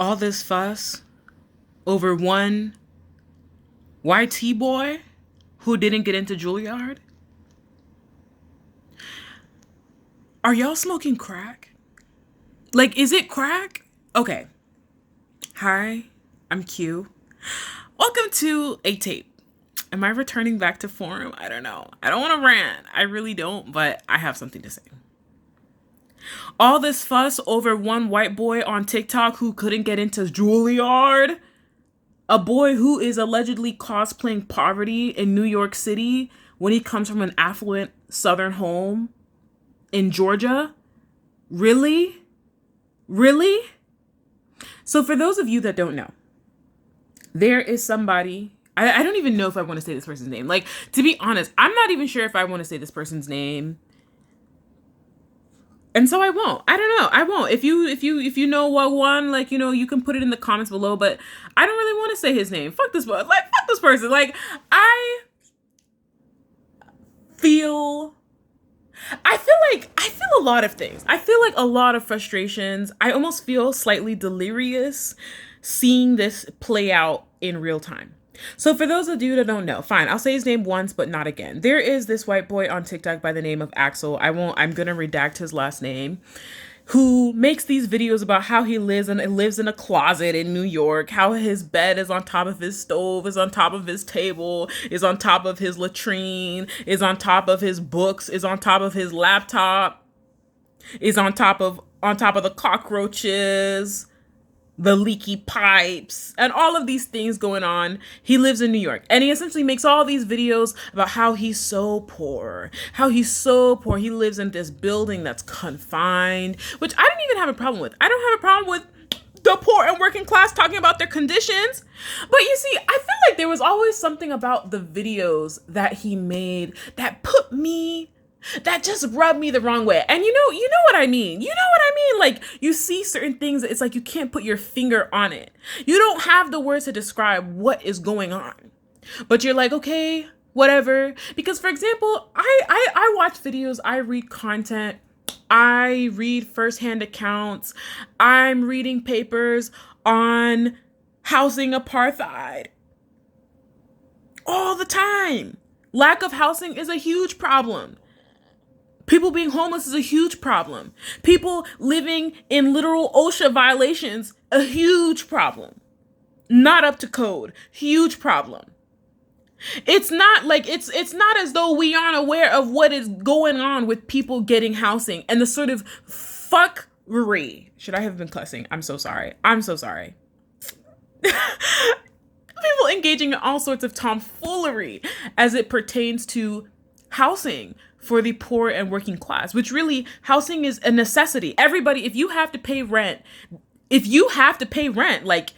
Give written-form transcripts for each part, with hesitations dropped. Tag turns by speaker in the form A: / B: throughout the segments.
A: all this fuss over one YT boy who didn't get into Juilliard? Are y'all smoking crack? Like, is it crack? Okay. Hi, I'm Q. Welcome to A Tape. Am I returning back to form? I don't know. I don't want to rant. I really don't, but I have something to say. All this fuss over one white boy on TikTok who couldn't get into Juilliard. A boy who is allegedly cosplaying poverty in New York City when he comes from an affluent southern home in Georgia. Really? Really? So for those of you that don't know, there is somebody, I don't even know if I want to say this person's name. Like, to be honest, I'm not even sure if I want to say this person's name. And so I won't. I don't know. I won't. If you know what one, like, you know, you can put it in the comments below, but I don't really want to say his name. Fuck this person. Like, fuck this person. Like, I feel a lot of things. I feel like a lot of frustrations. I almost feel slightly delirious seeing this play out in real time. So for those of you that don't know, fine, I'll say his name once, but not again. There is this white boy on TikTok by the name of Axel. I'm going to redact his last name, who makes these videos about how he lives in a closet in New York, how his bed is on top of his stove, is on top of his table, is on top of his latrine, is on top of his books, is on top of his laptop, is on top of the cockroaches, the leaky pipes, and all of these things going on. He lives in New York, and he essentially makes all these videos about how he's so poor, He lives in this building that's confined, which I didn't even have a problem with. I don't have a problem with the poor and working class talking about their conditions. But you see, I feel like there was always something about the videos that he made that just rubbed me the wrong way. And you know what I mean. Like, you see certain things, it's like you can't put your finger on it. You don't have the words to describe what is going on. But you're like, okay, whatever. Because, for example, I watch videos, I read content, I read firsthand accounts, I'm reading papers on housing apartheid all the time. Lack of housing is a huge problem. People being homeless is a huge problem. People living in literal OSHA violations, a huge problem. Not up to code, huge problem. It's not like it's not as though we aren't aware of what is going on with people getting housing and the sort of fuckery. Should I have been cussing? I'm so sorry. People engaging in all sorts of tomfoolery as it pertains to housing for the poor and working class, which really, housing is a necessity. Everybody, if you have to pay rent, like,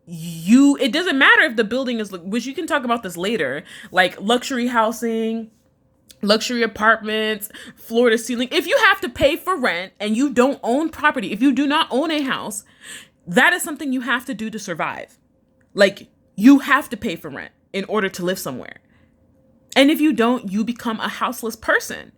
A: it doesn't matter if the building is, which you can talk about this later, like luxury housing, luxury apartments, floor to ceiling. If you have to pay for rent and you don't own property, if you do not own a house, that is something you have to do to survive. Like, you have to pay for rent in order to live somewhere. And if you don't, you become a houseless person.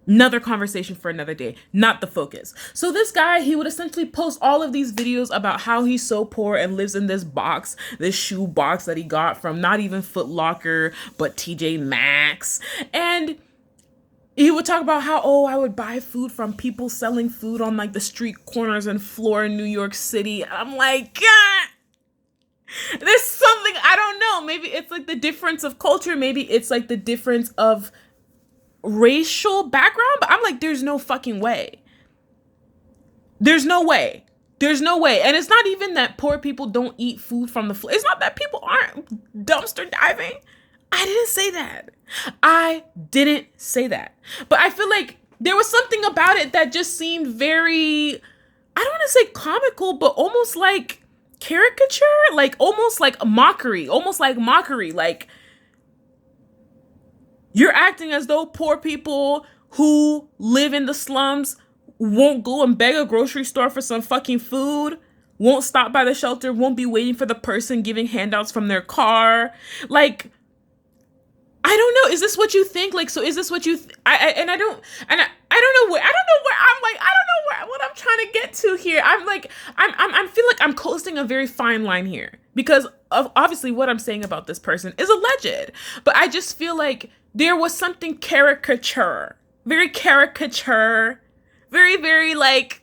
A: Another conversation for another day, not the focus. So this guy, he would essentially post all of these videos about how he's so poor and lives in this box, this shoe box that he got from not even Foot Locker, but TJ Maxx. And he would talk about how, I would buy food from people selling food on like the street corners and floor in New York City. I'm like, God. There's something, I don't know, maybe it's like the difference of culture, maybe it's like the difference of racial background, but I'm like, there's no fucking way. There's no way. And it's not even that poor people don't eat food from the floor. It's not that people aren't dumpster diving. I didn't say that. But I feel like there was something about it that just seemed very, I don't want to say comical, but almost like caricature, like almost like mockery, like you're acting as though poor people who live in the slums won't go and beg a grocery store for some fucking food, won't stop by the shelter, won't be waiting for the person giving handouts from their car. Like, I don't know. Is this what you think? Like, so is this what you, I what I'm trying to get to here. I'm like, I feel like I'm coasting a very fine line here because of obviously what I'm saying about this person is alleged, but I just feel like there was something very caricature, very like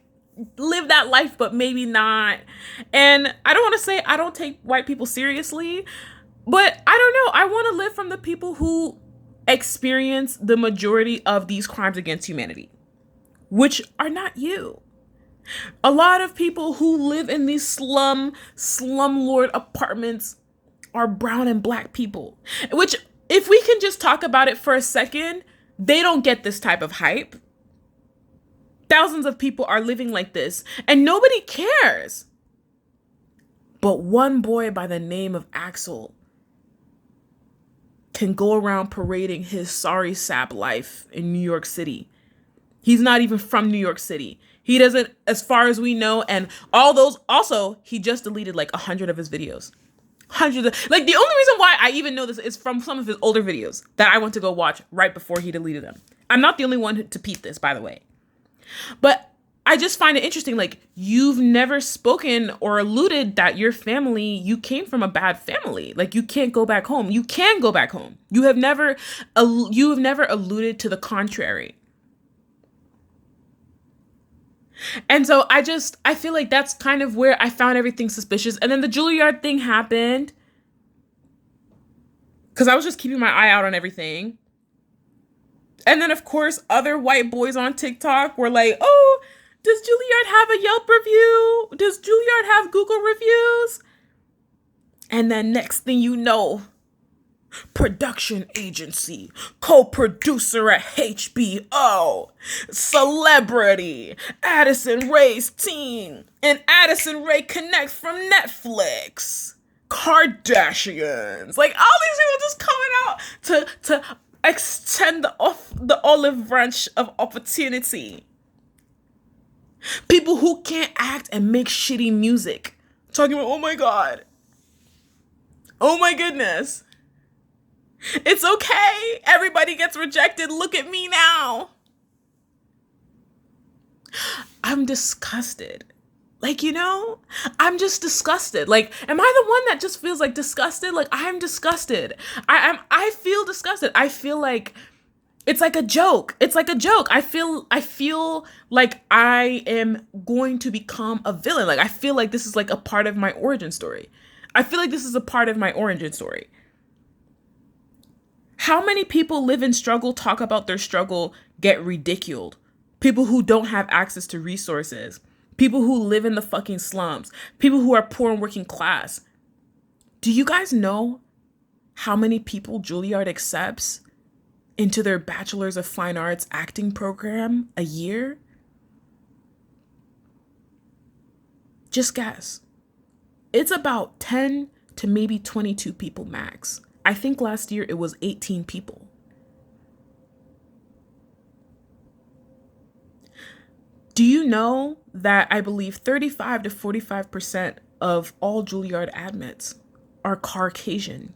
A: live that life, but maybe not. And I don't want to say I don't take white people seriously, but I don't know. I want to live from the people who experience the majority of these crimes against humanity, which are not you. A lot of people who live in these slumlord apartments are brown and black people, which if we can just talk about it for a second, they don't get this type of hype. Thousands of people are living like this and nobody cares. But one boy by the name of Axel can go around parading his sorry sap life in New York City. He's not even from New York City. He doesn't, as far as we know, and all those, also, he just deleted like 100 of his videos. Like the only reason why I even know this is from some of his older videos that I went to go watch right before he deleted them. I'm not the only one to peep this, by the way. But I just find it interesting, like, you've never spoken or alluded that your family, you came from a bad family. Like, you can't go back home. You can go back home. You have never alluded to the contrary. And so I feel like that's kind of where I found everything suspicious. And then the Juilliard thing happened because I was just keeping my eye out on everything. And then, of course, other white boys on TikTok were like, oh, does Juilliard have a Yelp review? Does Juilliard have Google reviews? And then next thing you know, production agency, co-producer at HBO, celebrity, Addison Rae's teen, and Addison Rae Connect from Netflix, Kardashians. Like, all these people just coming out to extend the olive branch of opportunity. People who can't act and make shitty music. Talking about, oh my God. Oh my goodness. It's okay. Everybody gets rejected. Look at me now. I'm disgusted. Like, you know, I'm just disgusted. Like, am I the one that just feels like disgusted? Like, I'm disgusted. I feel disgusted. I feel like it's like a joke. It's like a joke. I feel like I am going to become a villain. Like, I feel like this is like a part of my origin story. How many people live in struggle, talk about their struggle, get ridiculed? People who don't have access to resources. People who live in the fucking slums. People who are poor and working class. Do you guys know how many people Juilliard accepts into their Bachelor's of Fine Arts acting program a year? Just guess. It's about 10 to maybe 22 people max. I think last year it was 18 people. Do you know that I believe 35 to 45% of all Juilliard admits are Caucasian?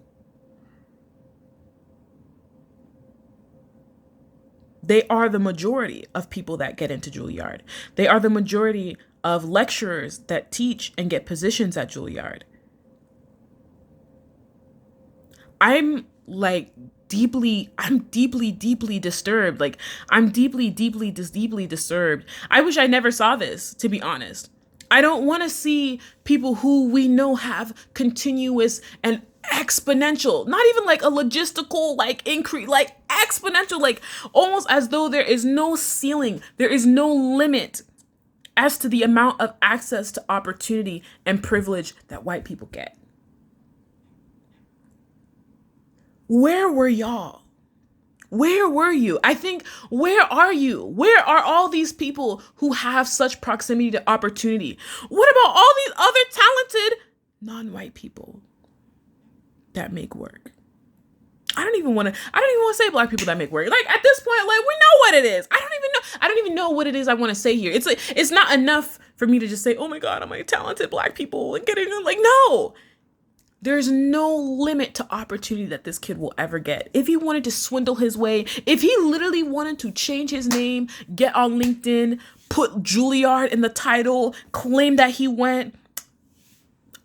A: They are the majority of people that get into Juilliard. They are the majority of lecturers that teach and get positions at Juilliard. I'm deeply disturbed. Like, I'm deeply disturbed. I wish I never saw this, to be honest. I don't want to see people who we know have continuous and exponential, not even like a logistical like increase, like exponential, like almost as though there is no ceiling, there is no limit as to the amount of access to opportunity and privilege that white people get. Where were y'all? Where were you? I think, where are you? Where are all these people who have such proximity to opportunity? What about all these other talented non-white people that make work? I don't even want to say black people that make work. Like, at this point, like, we know what it is. I don't even know what it is I want to say here. It's like, it's not enough for me to just say, oh my God, I'm like talented black people and getting like, no. There's no limit to opportunity that this kid will ever get. If he wanted to swindle his way, if he literally wanted to change his name, get on LinkedIn, put Juilliard in the title, claim that he went,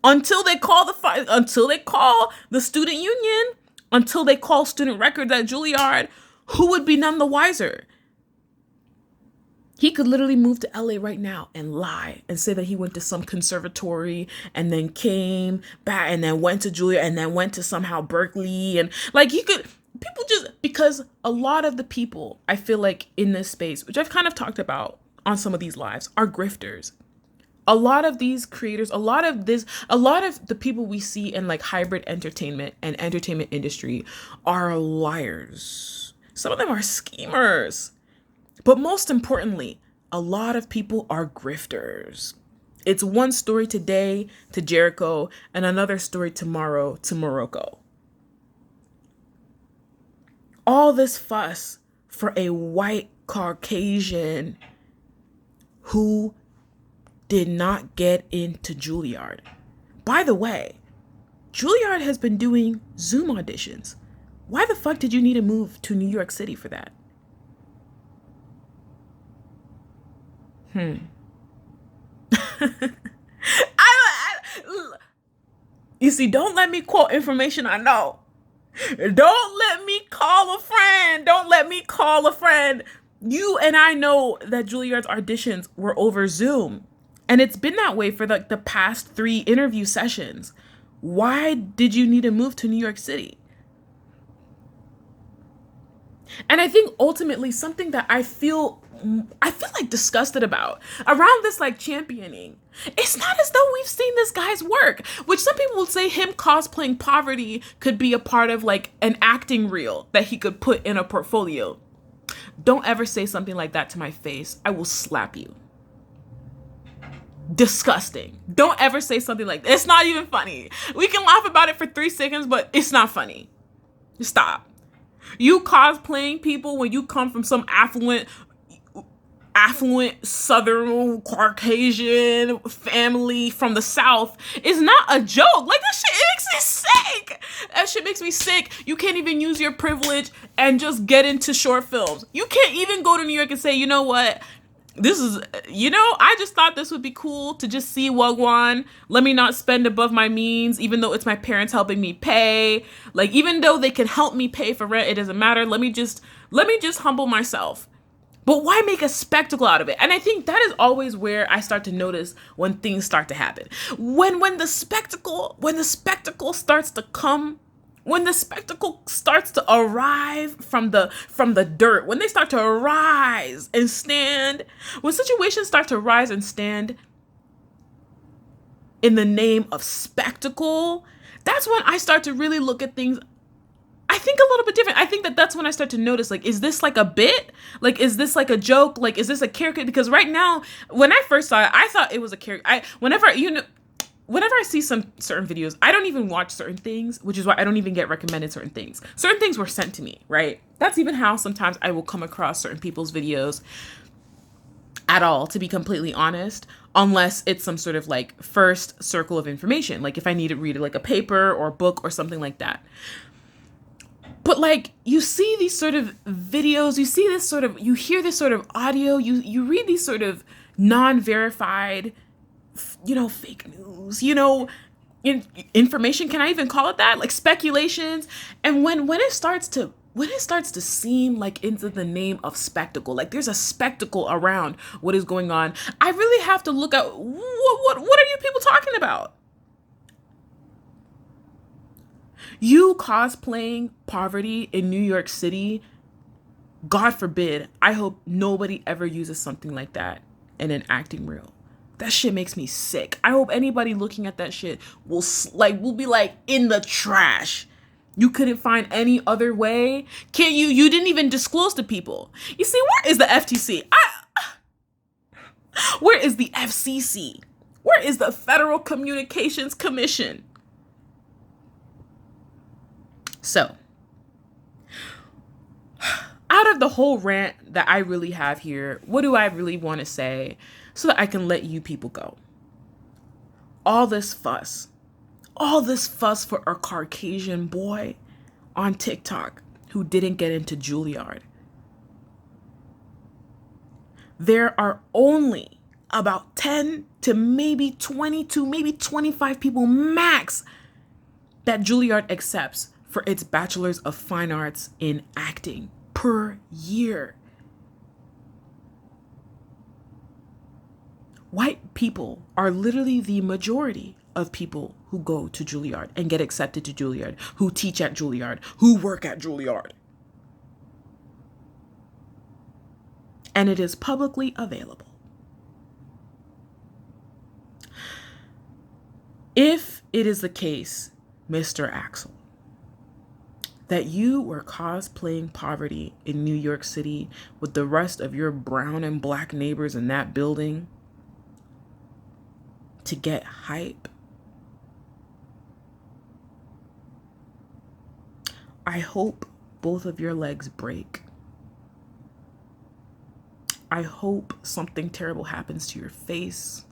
A: until they call the student union, until they call student records at Juilliard, who would be none the wiser? He could literally move to LA right now and lie and say that he went to some conservatory and then came back and then went to Juilliard and then went to somehow Berkeley. And like people just, because a lot of the people I feel like in this space, which I've kind of talked about on some of these lives, are grifters. A lot of these creators, a lot of the people we see in like hybrid entertainment and entertainment industry are liars. Some of them are schemers. But most importantly, a lot of people are grifters. It's one story today to Jericho and another story tomorrow to Morocco. All this fuss for a white Caucasian who did not get into Juilliard. By the way, Juilliard has been doing Zoom auditions. Why the fuck did you need to move to New York City for that? You see, don't let me quote information I know. Don't let me call a friend. Don't let me call a friend. You and I know that Juilliard's auditions were over Zoom. And it's been that way for like the past 3 interview sessions. Why did you need to move to New York City? And I think ultimately something that I feel like disgusted about around this like championing, it's not as though we've seen this guy's work, which some people would say him cosplaying poverty could be a part of like an acting reel that he could put in a portfolio. Don't ever say something like that to my face. I will slap you. Disgusting. Don't ever say something like that. It's not even funny. We can laugh about it for 3 seconds, but it's not funny. Stop. You cosplaying people when you come from some affluent Southern Caucasian family from the South is not a joke. Like, that shit makes me sick. That shit makes me sick. You can't even use your privilege and just get into short films. You can't even go to New York and say, you know what? I just thought this would be cool to just see Wagwan. Let me not spend above my means, even though it's my parents helping me pay. Like, even though they can help me pay for rent, it doesn't matter. Let me just humble myself. But why make a spectacle out of it? And I think that is always where I start to notice when things start to happen. When the spectacle starts to come, when the spectacle starts to arrive from the dirt, when they start to rise and stand, when situations start to rise and stand in the name of spectacle, that's when I start to really look at things, I think, a little bit different. I think that's when I start to notice, like, is this like a bit? Like, is this like a joke? Like, is this a character? Because right now, when I first saw it, I thought it was a character. Whenever I see some certain videos, I don't even watch certain things, which is why I don't even get recommended certain things. Certain things were sent to me, right? That's even how sometimes I will come across certain people's videos at all, to be completely honest, unless it's some sort of like first circle of information. Like if I need to read like a paper or a book or something like that. But like, you see these sort of videos, you hear this sort of audio, you read these sort of non-verified, fake news, information. Can I even call it that? Like speculations. And when it starts to seem like into the name of spectacle, like there's a spectacle around what is going on, I really have to look at what are you people talking about? You cosplaying poverty in New York City, God forbid, I hope nobody ever uses something like that in an acting reel. That shit makes me sick. I hope anybody looking at that shit will be like, in the trash. You couldn't find any other way? Can't you didn't even disclose to people. You see, where is the FTC? Where is the FCC? Where is the Federal Communications Commission? So, out of the whole rant that I really have here, what do I really want to say so that I can let you people go? All this fuss, All this fuss for a Caucasian boy on TikTok who didn't get into Juilliard. There are only about 10 to maybe 20 to maybe 25 people max that Juilliard accepts for its Bachelor's of Fine Arts in acting per year. White people are literally the majority of people who go to Juilliard and get accepted to Juilliard, who teach at Juilliard, who work at Juilliard. And it is publicly available. If it is the case, Mr. Axel, that you were cosplaying poverty in New York City with the rest of your brown and black neighbors in that building to get hype, I hope both of your legs break. I hope something terrible happens to your face,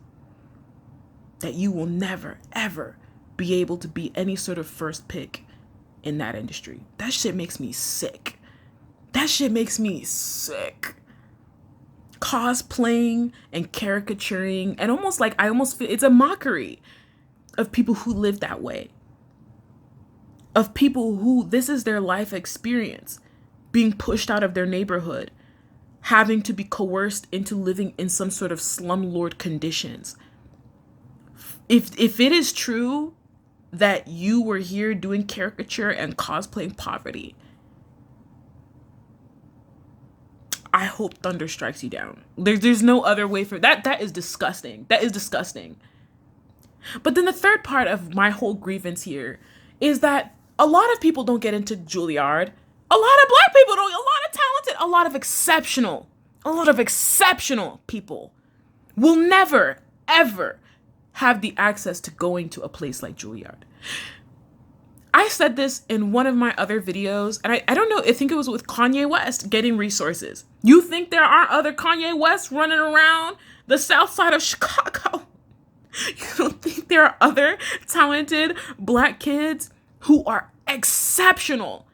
A: that you will never, ever be able to be any sort of first pick in that industry. That shit makes me sick. That shit makes me sick. Cosplaying and caricaturing and I almost feel it's a mockery of people who live that way. Of people who this is their life experience, being pushed out of their neighborhood, having to be coerced into living in some sort of slumlord conditions. If it is true that you were here doing caricature and cosplaying poverty, I hope thunder strikes you down. There's no other way for that. That is disgusting. That is disgusting. But then the third part of my whole grievance here is that a lot of people don't get into Juilliard. A lot of black people don't. A lot of talented, a lot of exceptional people will never, ever have the access to going to a place like Juilliard. I said this in one of my other videos, and I don't know, I think it was with Kanye West, getting resources. You think there aren't other Kanye Wests running around the south side of Chicago? You don't think there are other talented black kids who are exceptional,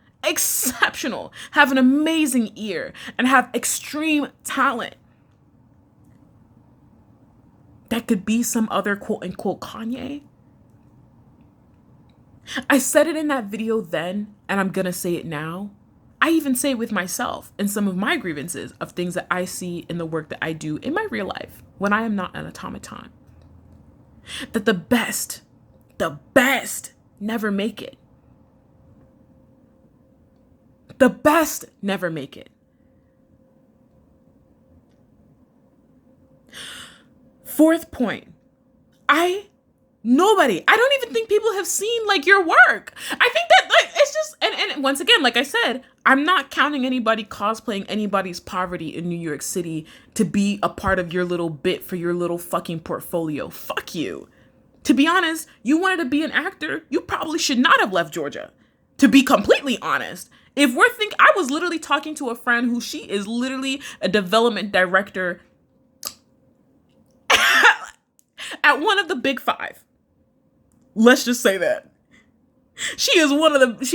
A: have an amazing ear, and have extreme talent that could be some other quote unquote Kanye? I said it in that video then, and I'm gonna say it now. I even say it with myself in some of my grievances of things that I see in the work that I do in my real life when I am not an automaton. That the best never make it. The best never make it. Fourth point, I don't even think people have seen like your work. I think that like it's just and once again, like I said, I'm not counting anybody cosplaying anybody's poverty in New York City to be a part of your little bit for your little fucking portfolio. Fuck you. To be honest, you wanted to be an actor, you probably should not have left Georgia. To be completely honest. I was literally talking to a friend who she is literally a development director at one of the big five. Let's just say that. She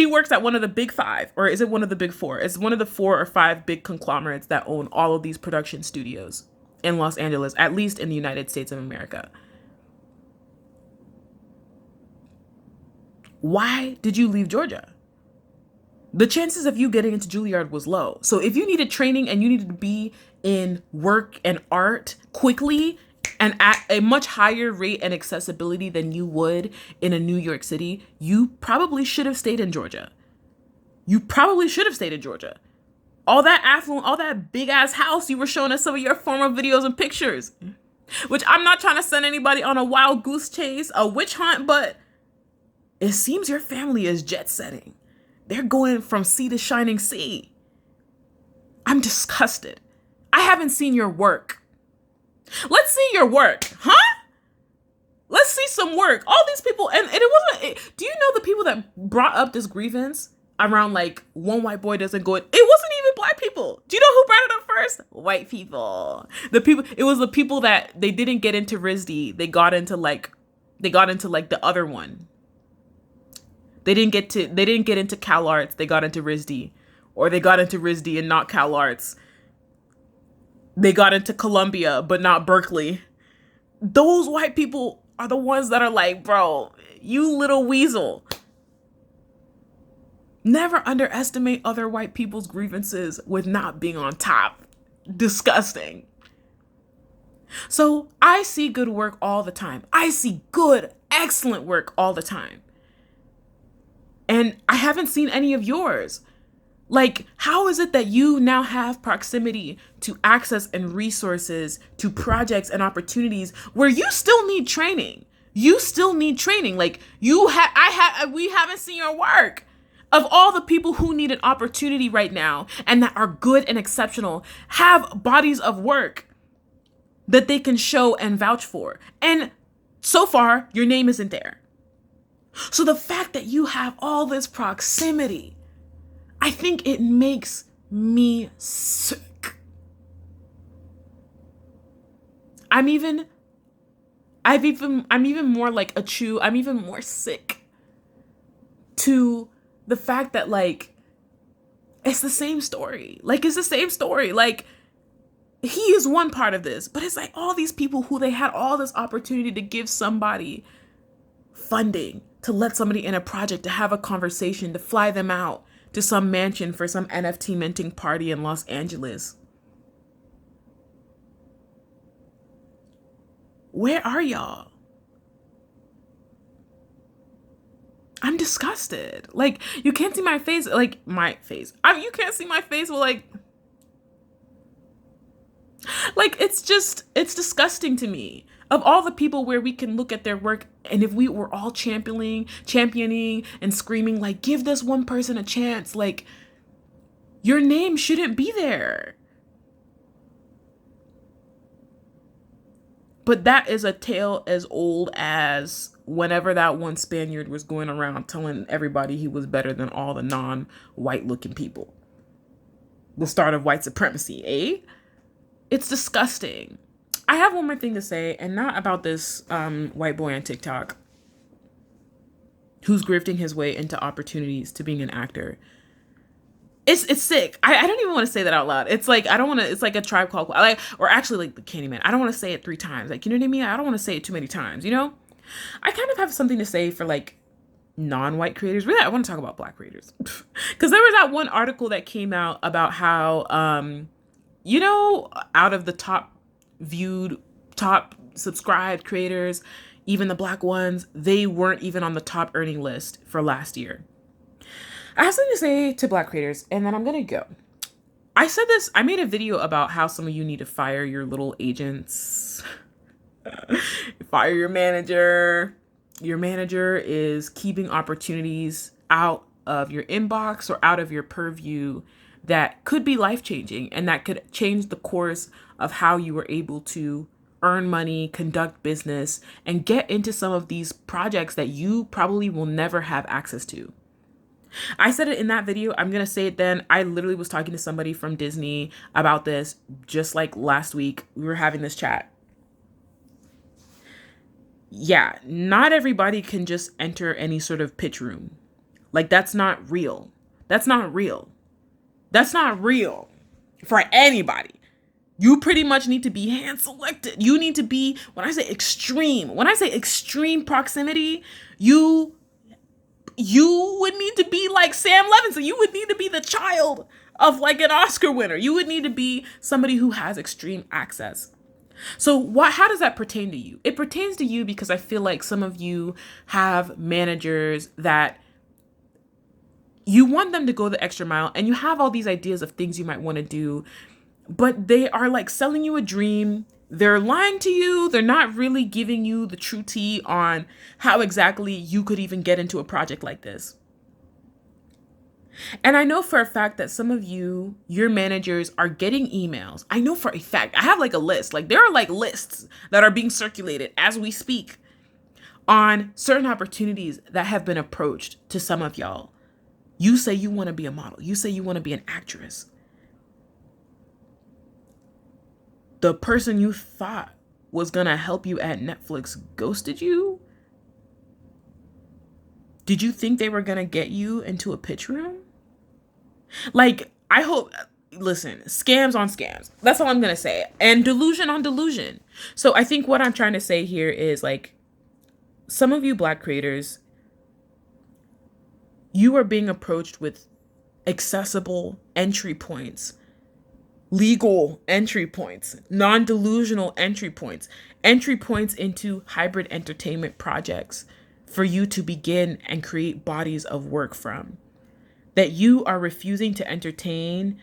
A: works at one of the big five, or is it one of the big four? It's one of the 4 or 5 big conglomerates that own all of these production studios in Los Angeles, at least in the United States of America. Why did you leave Georgia? The chances of you getting into Juilliard was low. So if you needed training and you needed to be in work and art quickly and at a much higher rate and accessibility than you would in a New York City, you probably should have stayed in Georgia. All that affluent, all that big ass house you were showing us some of your former videos and pictures, which I'm not trying to send anybody on a wild goose chase, a witch hunt, but it seems your family is jet setting. They're going from sea to shining sea. I'm disgusted. I haven't seen your work. Let's see your work, huh? Let's see some work. All these people, and it wasn't, do you know the people that brought up this grievance around like one white boy doesn't go in? It wasn't even black people. Do you know who brought it up first? White people. It was the people that they didn't get into RISD. They got into like the other one. They didn't get into Cal Arts, they got into RISD. Or they got into RISD and not Cal Arts. They got into Columbia, but not Berkeley. Those white people are the ones that are like, bro, you little weasel. Never underestimate other white people's grievances with not being on top. Disgusting. So I see good work all the time. I see good, excellent work all the time. And I haven't seen any of yours. Like, how is it that you now have proximity to access and resources to projects and opportunities where you still need training? You still need training. Like, we haven't seen your work. Of all the people who need an opportunity right now and that are good and exceptional, have bodies of work that they can show and vouch for. And so far, your name isn't there. So the fact that you have all this proximity, I think it makes me sick. I'm even more like I'm even more sick to the fact that, like, it's the same story. Like, it's the same story. Like, he is one part of this, but it's like all these people who they had all this opportunity to give somebody funding, to let somebody in a project, to have a conversation, to fly them out to some mansion for some NFT minting party in Los Angeles. Where are y'all? I'm disgusted. Like, you can't see my face. Like, my face. You can't see my face. Well, like, it's disgusting to me. Of all the people where we can look at their work, and if we were all championing and screaming, like, give this one person a chance, like, your name shouldn't be there. But that is a tale as old as whenever that one Spaniard was going around telling everybody he was better than all the non-white looking people. The start of white supremacy, eh? It's disgusting. I have one more thing to say, and not about this white boy on TikTok who's grifting his way into opportunities to being an actor. It's sick. I don't even want to say that out loud. It's like, I don't want to, it's like a Tribe Called Quest, like, or actually like the Candyman. I don't want to say it 3 times. Like, you know what I mean? I don't want to say it too many times, you know? I kind of have something to say for, like, non-white creators. Really, I want to talk about Black creators. Because there was that one article that came out about how, out of the top viewed, top subscribed creators, even the Black ones, they weren't even on the top earning list for last year. I have something to say to Black creators, and then I'm going to go. I made a video about how some of you need to fire your little agents. Fire your manager. Your manager is keeping opportunities out of your inbox or out of your purview that could be life-changing and that could change the course of how you were able to earn money, conduct business, and get into some of these projects that you probably will never have access to. I said it in that video. I'm going to say it then. I literally was talking to somebody from Disney about this just like last week. We were having this chat. Yeah, not everybody can just enter any sort of pitch room. Like, that's not real. That's not real. That's not real for anybody. You pretty much need to be hand selected. You need to be, when I say extreme proximity, you would need to be like Sam Levinson. You would need to be the child of like an Oscar winner. You would need to be somebody who has extreme access. So how does that pertain to you? It pertains to you because I feel like some of you have managers that you want them to go the extra mile, and you have all these ideas of things you might want to do, but they are like selling you a dream. They're lying to you. They're not really giving you the true tea on how exactly you could even get into a project like this. And I know for a fact that some of you, your managers are getting emails. I know for a fact, I have like a list, like there are like lists that are being circulated as we speak on certain opportunities that have been approached to some of y'all. You say you want to be a model. You say you want to be an actress. The person you thought was going to help you at Netflix ghosted you. Did you think they were going to get you into a pitch room? Like, I hope, listen, scams on scams. That's all I'm going to say. And delusion on delusion. So I think what I'm trying to say here is, like, some of you Black creators, you are being approached with accessible entry points, legal entry points, non-delusional entry points into hybrid entertainment projects for you to begin and create bodies of work from, that you are refusing to entertain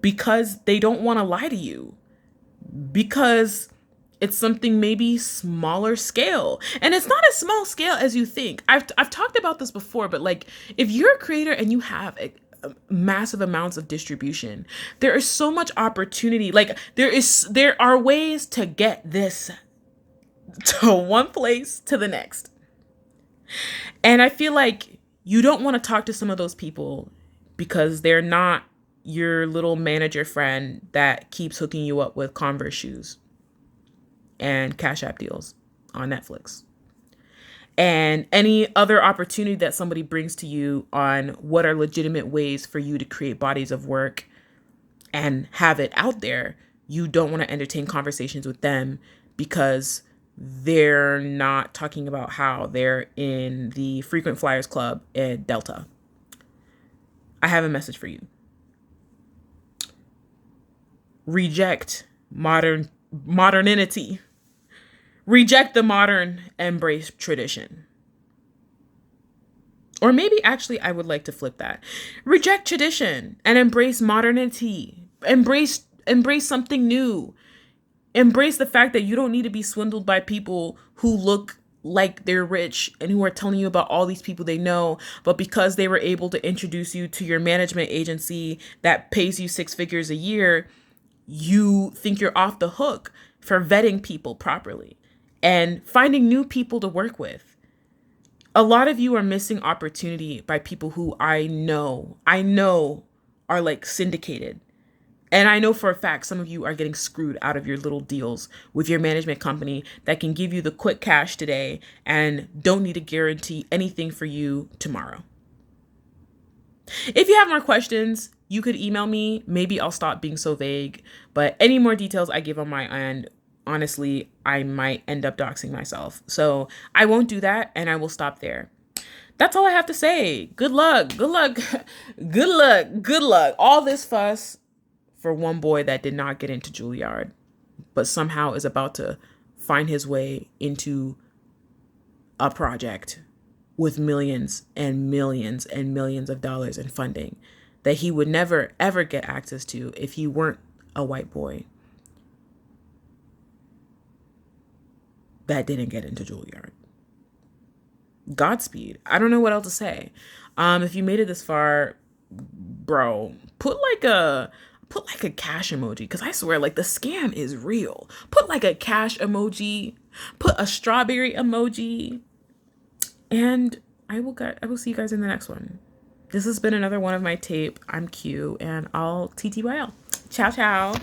A: because they don't want to lie to you, because it's something maybe smaller scale. And it's not as small scale as you think. I've talked about this before, but like, if you're a creator and you have massive amounts of distribution, there is so much opportunity. Like, there are ways to get this to one place to the next. And I feel like you don't want to talk to some of those people because they're not your little manager friend that keeps hooking you up with Converse shoes and Cash App deals on Netflix. And any other opportunity that somebody brings to you on what are legitimate ways for you to create bodies of work and have it out there, you don't want to entertain conversations with them because they're not talking about how they're in the frequent flyers club at Delta. I have a message for you. Reject modernity. Reject the modern, embrace tradition. Or maybe actually I would like to flip that. Reject tradition and embrace modernity. Embrace something new. Embrace the fact that you don't need to be swindled by people who look like they're rich and who are telling you about all these people they know, but because they were able to introduce you to your management agency that pays you 6 figures a year, you think you're off the hook for vetting people properly and finding new people to work with. A lot of you are missing opportunity by people who I know are like syndicated. And I know for a fact some of you are getting screwed out of your little deals with your management company that can give you the quick cash today and don't need to guarantee anything for you tomorrow. If you have more questions, you could email me. Maybe I'll stop being so vague. But any more details I give on my end, honestly, I might end up doxing myself. So I won't do that, and I will stop there. That's all I have to say. Good luck. Good luck. Good luck. Good luck. All this fuss for one boy that did not get into Juilliard, but somehow is about to find his way into a project with millions and millions and millions of dollars in funding that he would never, ever get access to if he weren't a white boy that didn't get into Juilliard. Godspeed. I don't know what else to say. If you made it this far, bro, put like a cash emoji, because I swear, like, the scam is real. Put like a cash emoji, put a strawberry emoji, and I will see you guys in the next one. This has been another one of my tape. I'm Q, and I'll TTYL. Ciao, ciao.